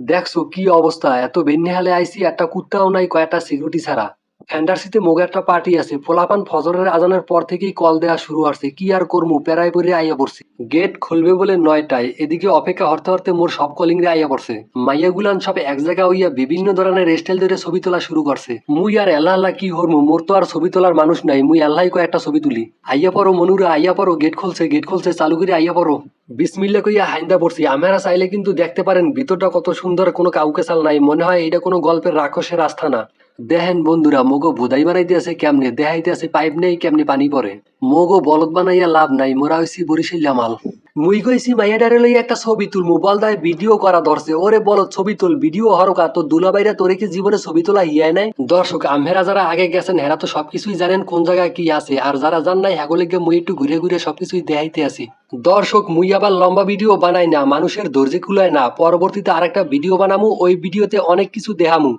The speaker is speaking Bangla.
দেখছো কি অবস্থা, এত বেন্যহালে আইছি, একটা কুত্তাও নাই, কয়েকটা সিকিউরিটি ছাড়া। ফ্যান্টাসিতে মোগে একটা পার্টি আছে, পোলাপান ফজরের আজানের পর থেকেই কল দেয়া শুরু হচ্ছে, কি আর করমু, পেরায় পরে আইয়া পড়ছি। গেট খুলবে বলে 9টায়, এদিকে অপেক্ষা হরতে হরতে মোর সব কলিং রে আইয়া পড়ছে। মাইয়া গুলান সব এক জায়গা হইয়া বিভিন্ন ধরনের স্টাইল ধরে ছবি তোলা শুরু করছে। মুই আর আল্লাহ আল্লাহ কি হরমু, মোর তো আর ছবি তোলার মানুষ নাই, মুই আল্লাহ কয়েকটা ছবি তুলি। আইয়া পড়ো মনুরা, আইয়া পড়ো, গেট খুলছে, চালু করে আইয়া পড়ো। বিসমিল্লা কইয়া হাইন্দা পড়ছি। আপনারা চাইলে কিন্তু দেখতে পারেন ভিতরটা কত সুন্দর, কোনো কাউকে চাল নাই, মনে হয় এটা কোনো গল্পের রাক্ষসের আস্থানা। দেখেন বন্ধুরা, মোগো ভুদাই বানাইতে আছে কেমনে, দেখাইতে আছে পাইপ নেই কেমনে পানি পড়ে। মোগো বলদ বানাইয়া লাভ নাই, মোরা হইছি বরিশাল্লা মাল। মুই কইছি মাইয়াডারে লইয়া একটা ছবি তুলমু, বল দায় ভিডিও করা ধরছে। ওরে বলদ ছবি তুল, ভিডিও হরকা, তোর দুলাবাইরা তোরে কি জীবনে ছবি তোলা হিয়ায় নাই? দর্শক, আম্হেরা যারা আগে গেছেন হেরা তো সবকিছুই জানেন কোন জায়গায় কি আছে, আর যারা জান নাই হ্যাগোলিগে মুই একটু ঘুরে ঘুরে সবকিছুই দেখাইতে আছি। দর্শক, মুই আবার লম্বা ভিডিও বানাই না, মানুষের ধৈর্য কুলায় না। পরবর্তীতে আরেকটা ভিডিও বানামু, ওই ভিডিওতে অনেক কিছু দেখামু।